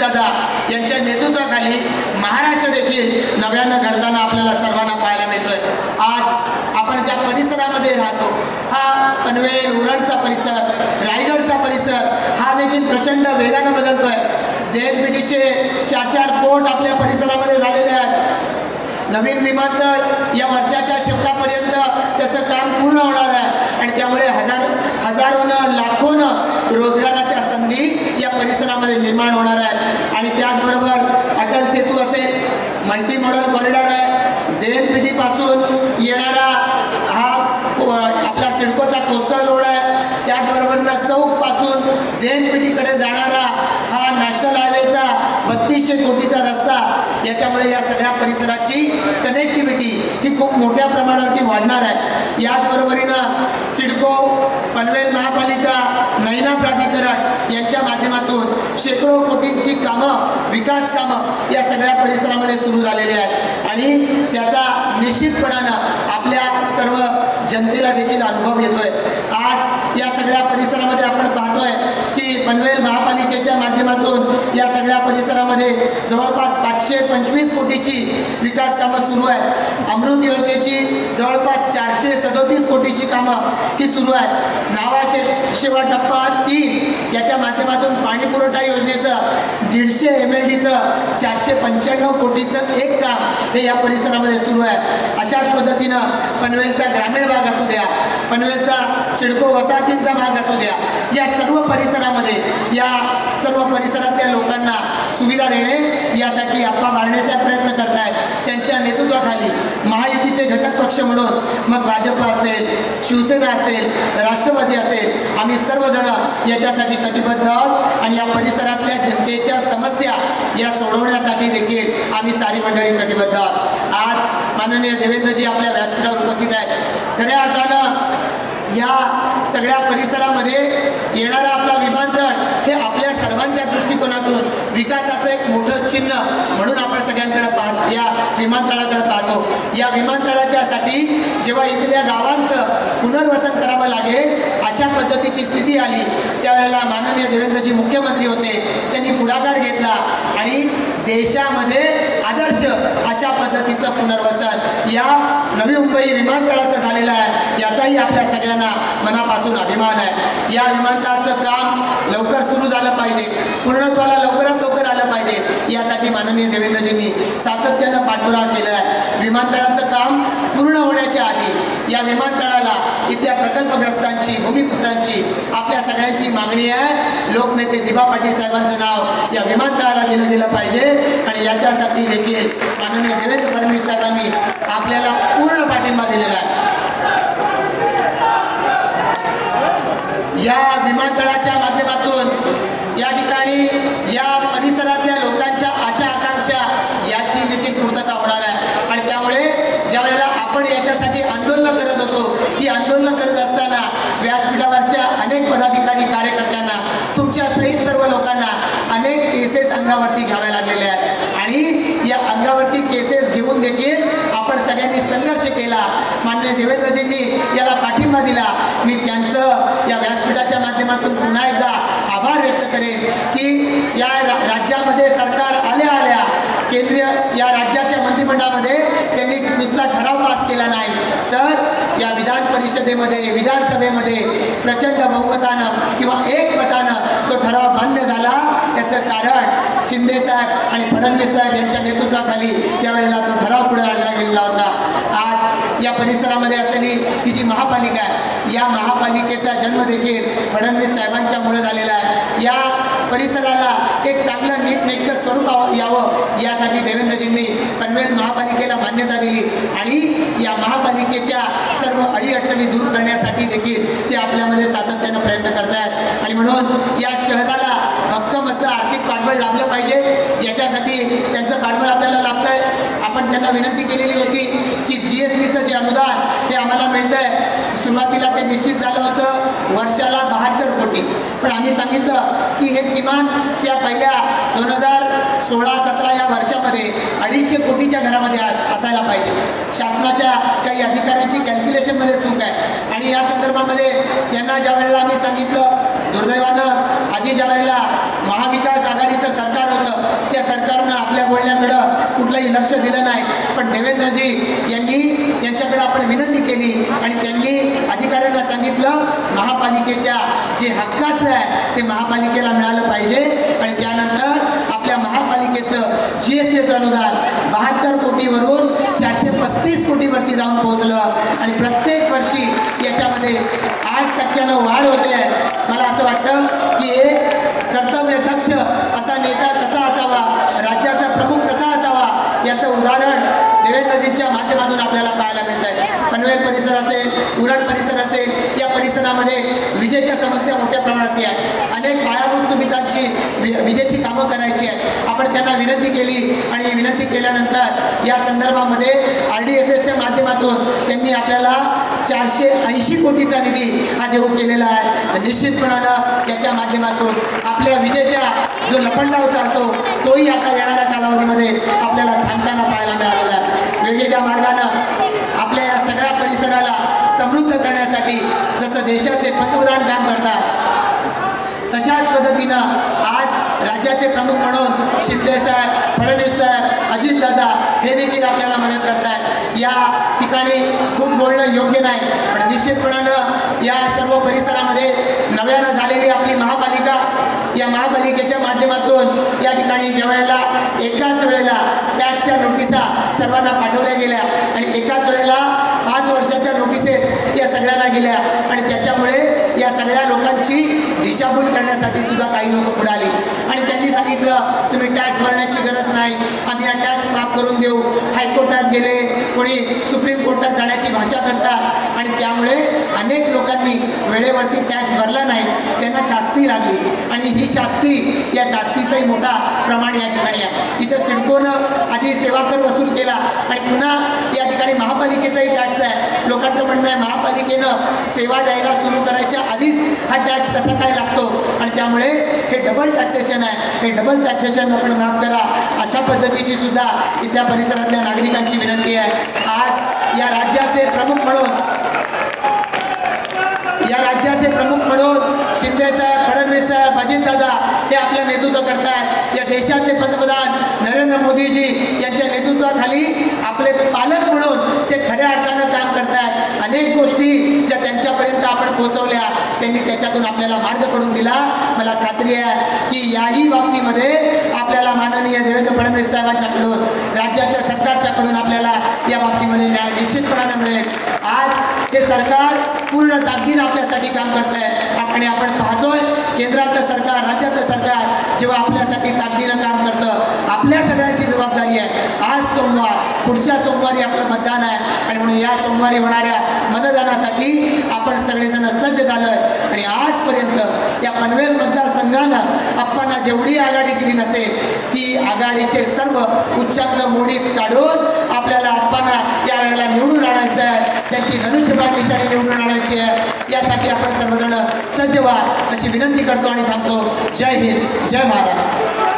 दादा यांच्या नेतृत्वाखाली महाराष्ट्र देखील नव्यानं घडताना आपल्याला सर्वांना पाहायला मिळतोय। आज आपण ज्या परिसरामध्ये राहतो, हा पनवेल उरणचा परिसर, रायगडचा परिसर हा देखील प्रचंड वेगानं बदलतोय। JNPTचे 4 पोर्ट आपल्या परिसरामध्ये झालेले आहेत। नवीन विमानतळ या वर्षाच्या शेवटापर्यंत त्याचं काम पूर्ण होणार आहे आणि त्यामुळे हजारोनं लाखोनं रोजगाराच्या संधी या परिसरामध्ये निर्माण होणार आहेत। आणि त्याचबरोबर अटल सेतू असेल, मल्टी मॉडल कॉरिडॉर आहे, JNPT पासून येणारा हा आपला सिडकोचा कोस्टल रोड आहे, त्याचबरोबर चौक पासून JNPT कडे जाणारा हा नॅशनल हायवेचा 3200 कोटीचा रस्ता, याच्यामुळे या सगळ्या परिसराची कनेक्टिव्हिटी ही खूप मोठ्या प्रमाणावरती वाढणार आहे। याचबरोबरीनं सिडको, पनवेल महापालिका, नैना प्राधिकरण यांच्या माध्यमातून शेकडो कोटींची कामं, विकास कामं या सगळ्या परिसरामध्ये सुरू झालेली आहेत आणि त्याचा निश्चितपणानं आपल्या सर्व जनतेला देखील अनुभव येतोय। आज या सगळ्या परिसरामध्ये आपण पाहतोय की पनवेल महापालिकेच्या माध्यमातून या सगळ्या परिसरामध्ये जवळपास 525 कोटीची विकास कामं सुरू आहेत। अमृत योजनेची जवळपास 437 कोटीची कामं ही सुरू आहेत। नावाशेवा टप्पा 3 याच्या माध्यमातून पाणी पुरवठा योजनेचं 150 MLDचं 495 कोटीचं एक काम हे या परिसरामध्ये सुरू आहे। अशाच पद्धतीनं पनवेलचा ग्रामीण भाग असू द्या, पनवेलचा सिडको वसाहतींचा भाग असू द्या, या सर्व परिसरामध्ये या सर्व परिसरातल्या लोकांना सुविधा देणे यासाठी आप्पा बारणे प्रयत्न करतायत। त्यांच्या नेतृत्वाखाली महायुतीचे घटक पक्ष म्हणून मग भाजप असेल, शिवसेना असेल, राष्ट्रवादी असेल, आम्ही सर्वजण याच्यासाठी कटिबद्ध आहोत आणि या परिसरातल्या जनतेच्या समस्या या सोडवण्यासाठी देखील आम्ही सारी मंडळी कटिबद्ध आहोत। आज माननीय देवेंद्रजी आपल्या व्यासपीठावर उपस्थित आहेत। खऱ्या अर्थानं या सगळ्या परिसरामध्ये येणारा आपला विमानतळ हे आपल्या सर्वांच्या दृष्टिकोनातून विकासाचं एक मोठं चिन्ह म्हणून आपण सगळ्यांकडे या विमानतळाकडे पाहतो। या विमानतळाच्यासाठी जेव्हा इथल्या गावांचं पुनर्वसन करावं लागेल अशा पद्धतीची स्थिती आली, त्यावेळेला माननीय देवेंद्रजी मुख्यमंत्री होते, त्यांनी पुढाकार घेतला आणि देशामध्ये आदर्श अशा पद्धतीचं पुनर्वसन या नवी मुंबई विमानतळाचं झालेलं आहे, याचाही आपल्या सगळ्यांना मनापासून अभिमान आहे। या विमानतळाचं काम लवकर सुरू झालं पाहिजे, पूर्णत्वाला लवकरात लवकर आलं पाहिजे, यासाठी माननीय देवेंद्रजींनी सातत्यानं पाठपुरावा केला आहे। विमानतळाचं काम पूर्ण होण्याच्या आधी या विमानतळाला इथल्या प्रकल्पग्रस्तांची, भूमिपुत्रांची, आपल्या सगळ्यांची मागणी आहे, लोकनेते दिबा पाटील साहेबांचं नाव या विमानतळाला दिलं गेलं पाहिजे आणि याच्यासाठी देखील माननीय देवेंद्र फडणवीस साहेबांनी आपल्याला पूर्ण पाठिंबा दिलेला आहे। या विमानतळाच्या माध्यमातून या ठिकाणी या परिसरातल्या लोकांच्या आशा आकांक्षा याची देखील पूर्तता होणार आहे आणि त्यामुळे ज्या वेळेला आपण याच्यासाठी आंदोलन करत होतो, ही आंदोलन करत असताना व्यासपीठावरच्या अनेक पदाधिकारी, कार्यकर्त्यांना, तुमच्या सहित सर्व लोकांना अनेक केसेस अंगावरती घ्याव्या लागलेल्या आहेत आणि या अंगावरती केसेस घेऊन देखील आपण सगळ्यांनी संघर्ष केला। माननीय देवेंद्रजींनी याला पाठिंबा दिला। मी त्यांचं या व्यासपीठाच्या माध्यमातून पुन्हा एकदा आभार व्यक्त करेन की या राज्यामध्ये सरकार आल्या केंद्रीय या राज्याच्या मंत्रिमंडळामध्ये त्यांनी दुसरा ठराव पास केला नाही, तर या विधान परिषदेमध्ये, विधानसभेमध्ये प्रचंड बहुमतानं किंवा एकमतानं तो ठराव मान्य झाला। याचं कारण शिंदे साहेब आणि फडणवीस साहेब यांच्या नेतृत्वाखाली त्यावेळेला तो ठराव पुढे आणला गेलेला होता। आज या परिसरामध्ये असलेली ही जी महापालिका आहे, या महापालिकेचा जन्म देखील फडणवीस साहेबांच्यामुळे झालेला आहे। या परिसराला एक चांगलं नीटनेटकं स्वरूप यावं यासाठी देवेंद्रजींनी पनवेल महापालिकेला मान्यता दिली आणि या महापालिकेच्या सर्व अडीअडचणी दूर करण्यासाठी देखील ते आपल्यामध्ये सातत्यानं प्रयत्न करतायत आणि म्हणून या शहराला भक्कम असं आर्थिक पाठबळ लाभलं पाहिजे, याच्यासाठी त्यांचं पाठबळ आपल्याला लाभतंय। आपण त्यांना विनंती केलेली होती की GSTचं जे अनुदान हे आम्हाला मिळतंय, सुरुवातीला ते निश्चित झालं होतं वर्षाला 72 कोटी, पण आम्ही सांगितलं की हे किमान त्या पहिल्या 2016-17 या वर्षामध्ये 250 कोटीच्या घरामध्ये असायला पाहिजे। शासनाच्या काही अधिकाऱ्यांची कॅल्क्युलेशनमध्ये चूक आहे आणि या संदर्भामध्ये त्यांना ज्या वेळेला आम्ही सांगितलं, दुर्दैवानं आधी ज्या वेळेला महाविकास आघाडीचं सरकार होतं त्या सरकारनं आपल्या बोलण्याकडं कुठलंही लक्ष दिलं नाही. पण देवेंद्रजी यांच्याकडे आपण विनंती केली आणि त्यांनी अधिकाऱ्यांना सांगितलं महापालिकेच्या जे हक्काचं आहे ते महापालिकेला मिळालं पाहिजे. आणि त्यानंतर आपल्या महापालिकेचं GSTचं अनुदान 72 कोटीवरून 435 कोटीवरती जाऊन पोहोचलं आणि प्रत्येक वर्षी याच्यामध्ये 8% वाढ होते. मला असं वाटतं की एक कर्तव्यदक्ष असा नेता कसा असावा, राज्याचा प्रमुख कसा असावा याचं उदाहरण देवेंद्रजींच्या माध्यमातून आपल्याला पाहायला मिळत आहे. पनवेल परिसर असेल, उरण परिसर असेल, या परिसरामध्ये विजेच्या समस्या मोठ्या प्रमाणात आहेत. अनेक पायाभूत सुविधांची विजेची कामं करायची आहेत. आपण त्यांना विनंती केली आणि विनंती केल्यानंतर या संदर्भामध्ये RDSSच्या माध्यमातून त्यांनी आपल्याला 480 कोटीचा निधी हा देऊ केलेला आहे. निश्चितपणानं याच्या माध्यमातून आपल्या विजेच्या जो लपंडाव चालतो तोही आता येणाऱ्या कालावधीमध्ये आपल्याला थांबताना पाहायला मिळालेला आहे. वेगवेगळ्या मार्गानं आपल्या या सगळ्या परिसराला समृद्ध करण्यासाठी जसं देशाचे पंतप्रधान काम करतात तशाच पद्धतीनं आज राज्याचे प्रमुख म्हणून शिंदेसाहेब, फडणवीस साहेब, अजितदादा हे देखील आपल्याला मदत करतायत. या ठिकाणी खूप बोलणं योग्य नाही, पण निश्चितपणानं या सर्व परिसरामध्ये नव्यानं झालेली आपली महापालिका, या महापालिकेच्या माध्यमातून या ठिकाणी ज्यावेळेला एकाच वेळेला टॅक्सच्या नोटिसा सर्वांना पाठवल्या गेल्या आणि एकाच वेळेला 5 वर्षाच्या नोटिसेस या सगळ्यांना गेल्या आणि त्याच्यामुळे या सगळ्या लोकांची दिशाभूल करण्यासाठी सुद्धा काही लोक पुढे आली आणि त्यांनी सांगितलं तुम्ही टॅक्स भरण्याची गरज नाही, आम्ही हा टॅक्स माफ करून देऊ. हायकोर्टात गेले, कोणी सुप्रीम कोर्टात जाण्याची भाषा करतात आणि त्यामुळे अनेक लोकांनी वेळेवरती टॅक्स भरला नाही, त्यांना शास्ती लागली आणि ही शास्ती, या शास्तीचाही मोठा प्रमाण या ठिकाणी आहे. इथं सिडकोनं आधी सेवा कर वसूल केला आणि पुन्हा या ठिकाणी महापालिकेचाही टॅक्स आहे. लोकांचं म्हणणं आहे महापालिकेनं सेवा द्यायला सुरू करायच्या आधीच हा टॅक्स कसा काय लागतो आणि त्यामुळे हे डबल टॅक्सेशन आहे. हे डबल टॅक्सेशन आपण माफ करा अशा पद्धतीची सुद्धा इथल्या परिसरातल्या नागरिकांची विनंती आहे. आज या राज्याचे प्रमुख म्हणून शिंदेसाहेब, फडणवीस साहेब, अजितदादा हे आपलं नेतृत्व करतायत. या देशाचे पंतप्रधान नरेंद्र मोदीजी यांच्या नेतृत्वाखाली आपले पालक म्हणून ते खऱ्या अर्थानं काम करतायत. अनेक गोष्टी ज्या त्यांच्यापर्यंत आपण पोहोचवल्या त्यांनी त्याच्यातून आपल्याला मार्ग करून दिला. मला खात्री आहे की याही बाबतीमध्ये आपल्याला माननीय देवेंद्र फडणवीस साहेबांच्याकडून, राज्याच्या सरकारच्याकडून आपल्याला या बाबतीमध्ये न्याय निश्चितपणाने मिळेल. आज हे सरकार पूर्ण ताकदीनं आपल्यासाठी काम करत आहे आणि आपण पाहतोय केंद्रातलं सरकार, राज्यातलं सरकार जेव्हा आपल्यासाठी ताकदीनं काम करतं, आपल्या सगळ्यांची जबाबदारी आहे. आज सोमवार, पुढच्या सोमवारी आपलं मतदान आहे आणि म्हणून या सोमवारी होणाऱ्या मतदानासाठी आपण सगळेजण सज्ज झालोय आणि आजपर्यंत या पनवेल मतदारसंघानं आप्पांना जेवढी आघाडी दिली नसेल ती आघाडीचे सर्व उच्चांक मोडीत काढून आपल्याला आप्पांना या वेळेला निवडून आणायचं आहे. त्यांची धनुष्यबाण निशाणी निवडून आणायची आहे. यासाठी आपण सर्वजण सज्ज व्हा अशी विनंती करतो आणि थांबतो. जय हिंद, जय महाराष्ट्र.